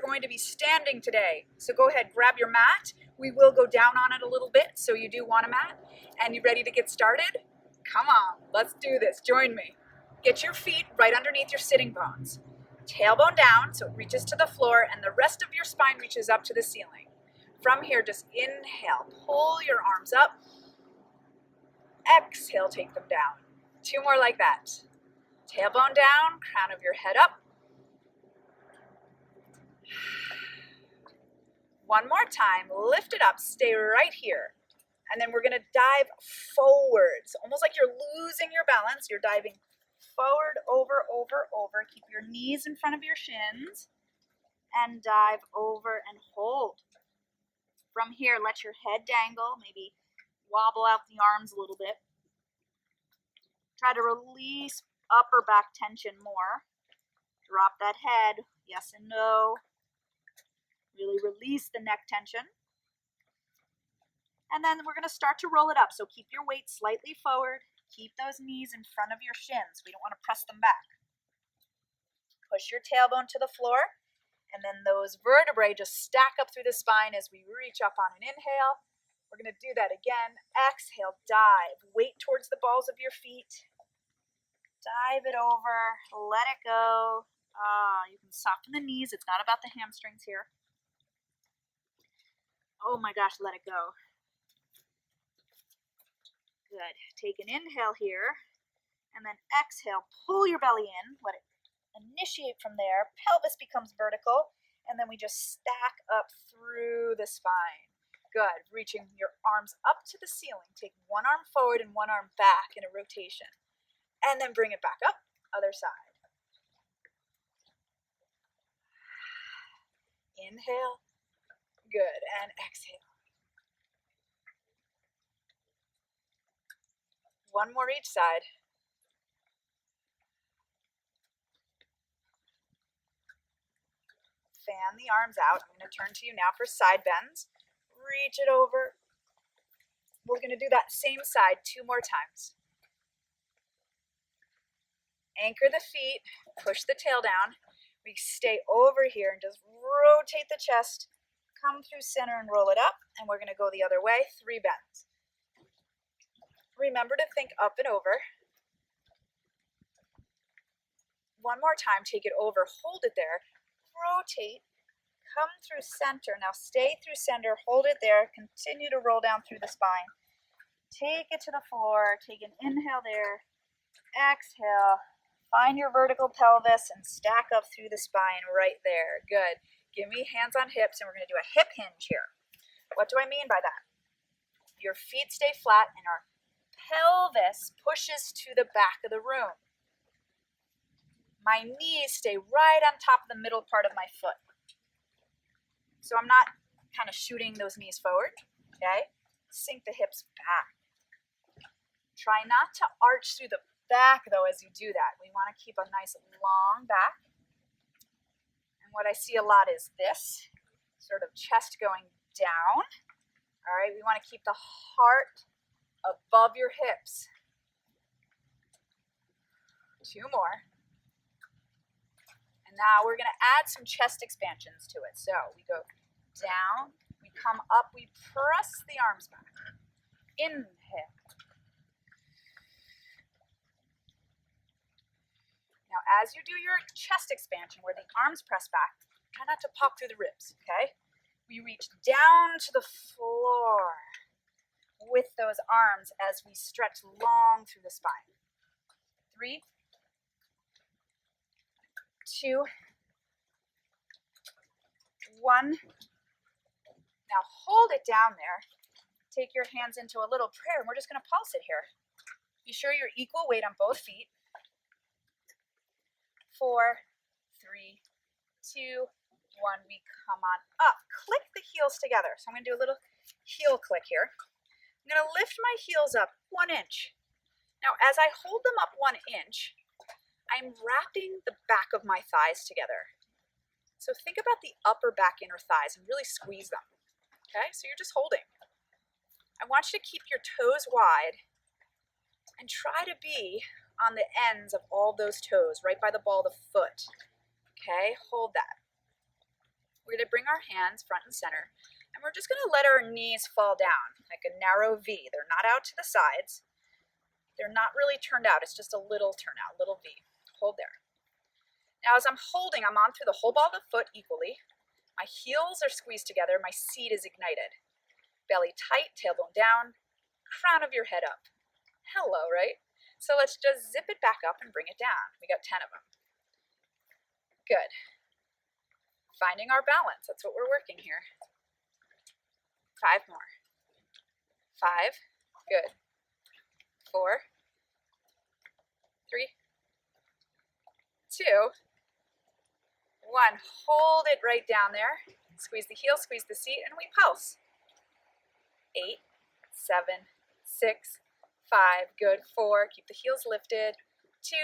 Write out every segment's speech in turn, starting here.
going to be standing today. So go ahead, grab your mat. We will go down on it a little bit, so you do want a mat. And you ready to get started? Come on, let's do this. Join me. Get your feet right underneath your sitting bones. Tailbone down so it reaches to the floor and the rest of your spine reaches up to the ceiling. From here, just inhale, pull your arms up. Exhale, take them down. 2 more like that. Tailbone down, crown of your head up. 1 more time, lift it up, stay right here. And then we're gonna dive forwards, almost like you're losing your balance. You're diving forward, over, over, over. Keep your knees in front of your shins and dive over and hold. From here, let your head dangle, maybe wobble out the arms a little bit. Try to release upper back tension more. Drop that head, yes and no. Really release the neck tension. And then we're gonna start to roll it up. So keep your weight slightly forward. Keep those knees in front of your shins. We don't wanna press them back. Push your tailbone to the floor. And then those vertebrae just stack up through the spine as we reach up on an inhale. We're gonna do that again. Exhale, dive. Weight towards the balls of your feet. Dive it over, let it go. You can soften the knees. It's not about the hamstrings here. Oh my gosh, let it go. Good. Take an inhale here, and then exhale. Pull your belly in. Let it initiate from there. Pelvis becomes vertical, and then we just stack up through the spine. Good. Reaching your arms up to the ceiling. Take 1 arm forward and 1 arm back in a rotation. And then bring it back up. Other side. Inhale. Good. And exhale. 1 more each side. Fan the arms out. I'm going to turn to you now for side bends. Reach it over. We're going to do that same side 2 more times. Anchor the feet. Push the tail down. We stay over here and just rotate the chest. Come through center and roll it up. And we're going to go the other way. 3 bends. Remember to think up and over. 1 more time, take it over, hold it there, rotate, come through center. Now stay through center, hold it there, continue to roll down through the spine. Take it to the floor, take an inhale there, exhale, find your vertical pelvis and stack up through the spine right there. Good. Give me hands on hips and we're going to do a hip hinge here. What do I mean by that? Your feet stay flat and our pelvis pushes to the back of the room. My knees stay right on top of the middle part of my foot. So I'm not kind of shooting those knees forward, okay? Sink the hips back. Try not to arch through the back though as you do that. We want to keep a nice long back. And what I see a lot is this, sort of chest going down. All right, we want to keep the heart above your hips. 2 more. And now we're going to add some chest expansions to it. So we go down, we come up, we press the arms back. Inhale. Now as you do your chest expansion where the arms press back, try not to pop through the ribs, okay? We reach down to the floor with those arms as we stretch long through the spine. 3, 2, 1. Now hold it down there. Take your hands into a little prayer and we're just going to pulse it here. Be sure you're equal weight on both feet. 4, 3, 2, 1. We come on up. Click the heels together. So I'm going to do a little heel click here. I'm going to lift my heels up 1 inch. Now, as I hold them up 1 inch, I'm wrapping the back of my thighs together. So think about the upper back inner thighs and really squeeze them. Okay, so you're just holding. I want you to keep your toes wide and try to be on the ends of all those toes, right by the ball of the foot. Okay, hold that. We're going to bring our hands front and center, and we're just going to let our knees fall down like a narrow V. They're not out to the sides. They're not really turned out. It's just a little turnout, little V. Hold there. Now as I'm holding, I'm on through the whole ball of the foot equally. My heels are squeezed together. My seat is ignited. Belly tight, tailbone down, crown of your head up. Hello, right? So let's just zip it back up and bring it down. We got 10 of them. Good. Finding our balance. That's what we're working here. 5 more. 5. Good. 4. 3. 2. 1. Hold it right down there. Squeeze the heel, squeeze the seat, and we pulse. 8, 7, 6, 5. Good. 4. Keep the heels lifted. 2,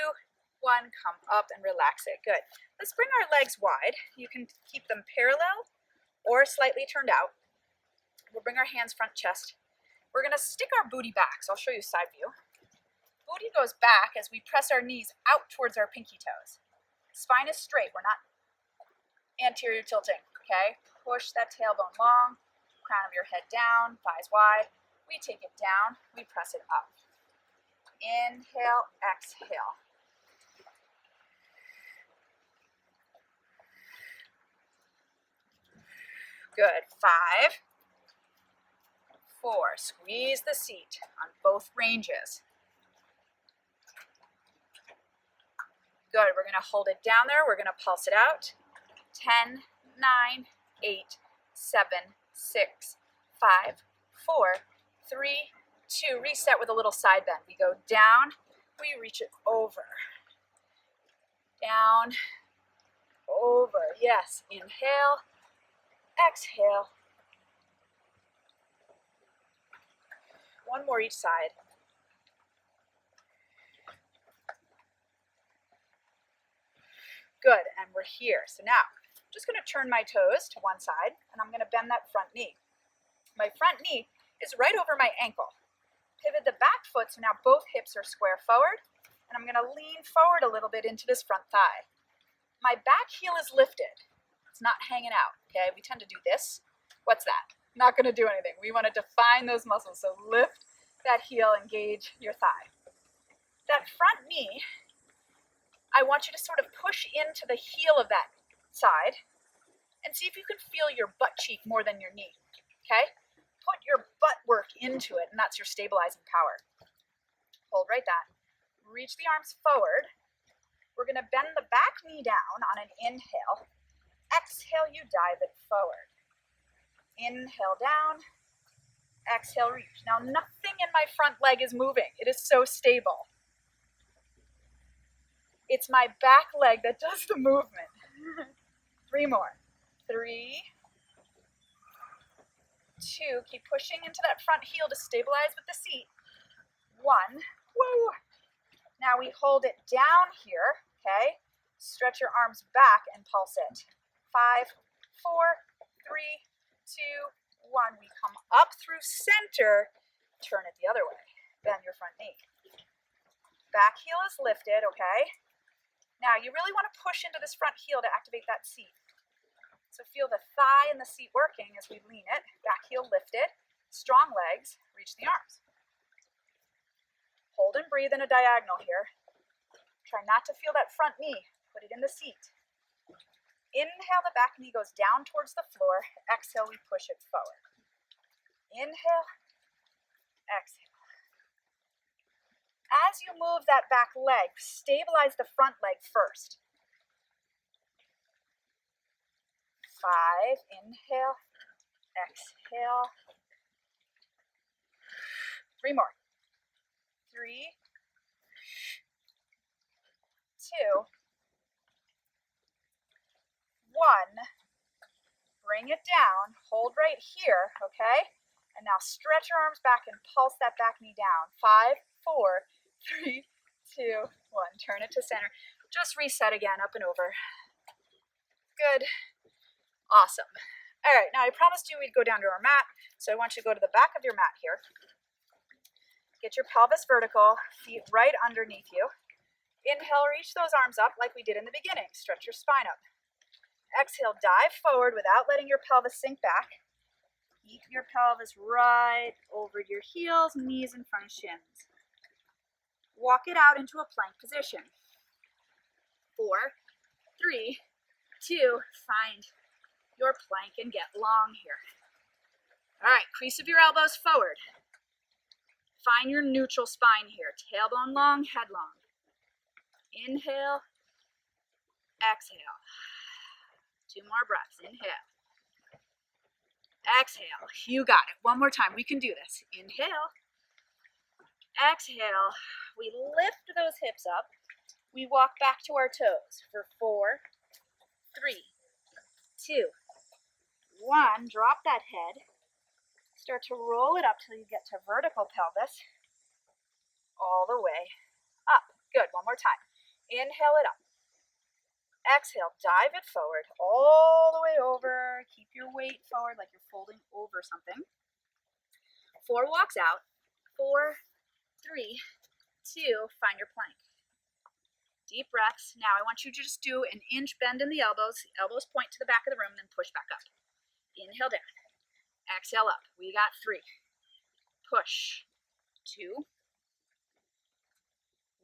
1. Come up and relax it. Good. Let's bring our legs wide. You can keep them parallel or slightly turned out. We'll bring our hands front chest. We're going to stick our booty back. So I'll show you side view. Booty goes back as we press our knees out towards our pinky toes. Spine is straight. We're not anterior tilting, okay? Push that tailbone long, crown of your head down, thighs wide. We take it down, we press it up. Inhale, exhale. Good. 5, 4. Squeeze the seat on both ranges. Good. We're going to hold it down there. We're going to pulse it out. 10, 9, 8, 7, 6, 5, 4, 3, 2. Reset with a little side bend. We go down. We reach it over. Down. Over. Yes. Inhale. Exhale. One more each side. Good, and we're here. So now, I'm just going to turn my toes to one side, and I'm going to bend that front knee. My front knee is right over my ankle. Pivot the back foot, so now both hips are square forward, and I'm going to lean forward a little bit into this front thigh. My back heel is lifted. It's not hanging out, okay? We tend to do this. What's that? Not going to do anything. We want to define those muscles, so lift that heel, engage your thigh. That front knee, I want you to sort of push into the heel of that side and see if you can feel your butt cheek more than your knee, okay? Put your butt work into it, and that's your stabilizing power. Hold right that. Reach the arms forward. We're going to bend the back knee down on an inhale. Exhale, you dive it forward. Inhale down. Exhale, reach. Now, nothing in my front leg is moving. It is so stable. It's my back leg that does the movement. 3 more. 3, 2. Keep pushing into that front heel to stabilize with the seat. 1. Woo! Now we hold it down here, okay? Stretch your arms back and pulse it. 5, 4, 3, 2, 1. We come up through center. Turn it the other way. Bend your front knee. Back heel is lifted, okay? Now you really want to push into this front heel to activate that seat. So feel the thigh and the seat working as we lean it. Back heel lifted. Strong legs. Reach the arms. Hold and breathe in a diagonal here. Try not to feel that front knee. Put it in the seat. Inhale, the back knee goes down towards the floor. Exhale, we push it forward. Inhale, exhale. As you move that back leg, stabilize the front leg first. 5, inhale, exhale. 3 more. 3, 2, 1, bring it down, hold right here, okay? And now stretch your arms back and pulse that back knee down. 5, 4, 3, 2, 1. Turn it to center. Just reset again, up and over. Good. Awesome. All right, now I promised you we'd go down to our mat, so I want you to go to the back of your mat here. Get your pelvis vertical, feet right underneath you. Inhale, reach those arms up like we did in the beginning. Stretch your spine up. Exhale, dive forward without letting your pelvis sink back. Keep your pelvis right over your heels, knees in front of shins. Walk it out into a plank position. 4, 3, 2, find your plank and get long here. All right, crease of your elbows forward. Find your neutral spine here. Tailbone long, head long. Inhale, exhale. 2 more breaths. Inhale. Exhale. You got it. One more time. We can do this. Inhale. Exhale. We lift those hips up. We walk back to our toes for 4, 3, 2, 1. Drop that head. Start to roll it up till you get to vertical pelvis. All the way up. Good. One more time. Inhale it up. Exhale, dive it forward, all the way over. Keep your weight forward like you're folding over something. 4 walks out. 4, 3, 2, find your plank. Deep breaths. Now I want you to just do an inch bend in the elbows. Elbows point to the back of the room, then push back up. Inhale down. Exhale up. We got 3. Push. 2,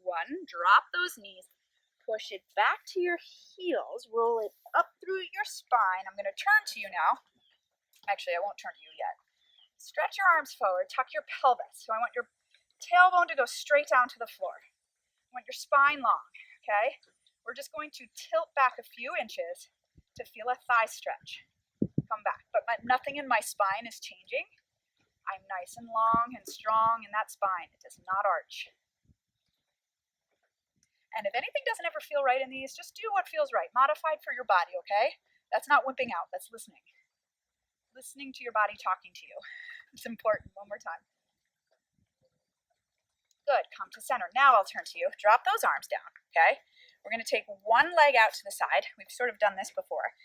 1. Drop those knees. Push it back to your heels. Roll it up through your spine. I'm going to turn to you now. Actually, I won't turn to you yet. Stretch your arms forward. Tuck your pelvis. So I want your tailbone to go straight down to the floor. I want your spine long, okay? We're just going to tilt back a few inches to feel a thigh stretch. Come back. But nothing in my spine is changing. I'm nice and long and strong in that spine. It does not arch. And if anything doesn't ever feel right in these, just do what feels right. Modified for your body, okay? That's not wimping out. That's listening. Listening to your body talking to you. It's important. One more time. Good. Come to center. Now I'll turn to you. Drop those arms down, okay? We're going to take one leg out to the side. We've sort of done this before.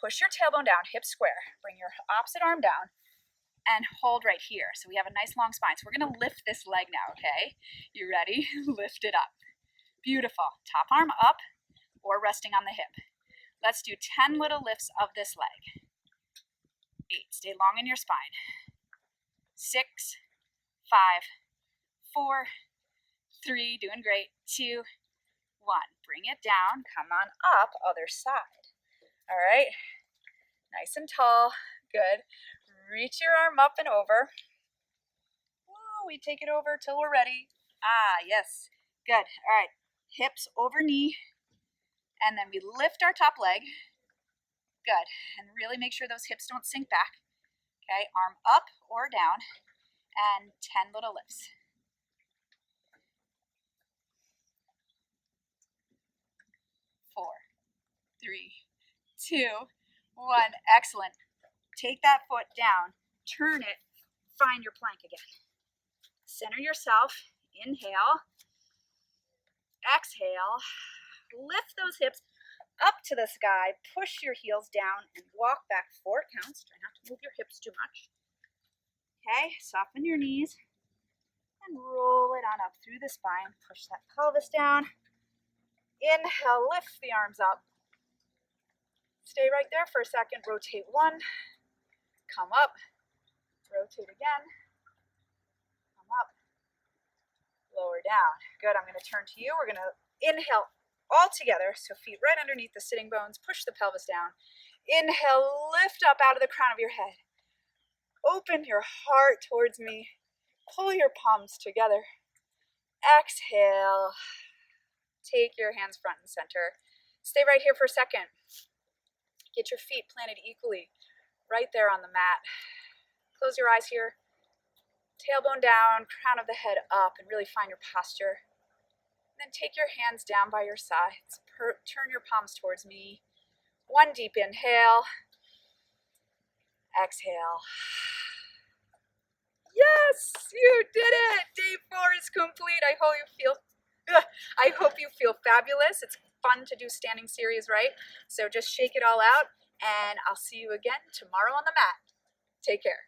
Push your tailbone down, hips square. Bring your opposite arm down and hold right here. So we have a nice long spine. So we're going to lift this leg now, okay? You ready? Lift it up. Beautiful. Top arm up or resting on the hip. Let's do 10 little lifts of this leg. 8. Stay long in your spine. 6, 5, 4, 3. Doing great. 2, 1. Bring it down. Come on up. Other side. All right. Nice and tall. Good. Reach your arm up and over. Woo, we take it over till we're ready. Ah, yes. Good. All right. Hips over knee, and then we lift our top leg. Good. And really make sure those hips don't sink back. Okay, arm up or down, and 10 little lifts. 4, 3, 2, 1. Excellent. Take that foot down, turn it, find your plank again. Center yourself. Inhale. Exhale, lift those hips up to the sky, push your heels down and walk back 4 counts. Try not to move your hips too much. Okay, soften your knees and roll it on up through the spine. Push that pelvis down. Inhale, lift the arms up. Stay right there for a second. Rotate 1. Come up. Rotate again. Come up. Lower down. Good. I'm going to turn to you. We're going to inhale all together. So feet right underneath the sitting bones. Push the pelvis down. Inhale, lift up out of the crown of your head. Open your heart towards me. Pull your palms together. Exhale. Take your hands front and center. Stay right here for a second. Get your feet planted equally right there on the mat. Close your eyes here. Tailbone down, crown of the head up, and really find your posture. And then take your hands down by your sides. Turn your palms towards me. 1 deep inhale. Exhale. Yes, you did it. Day 4 is complete. I hope you feel fabulous. It's fun to do standing series, right? So just shake it all out, and I'll see you again tomorrow on the mat. Take care.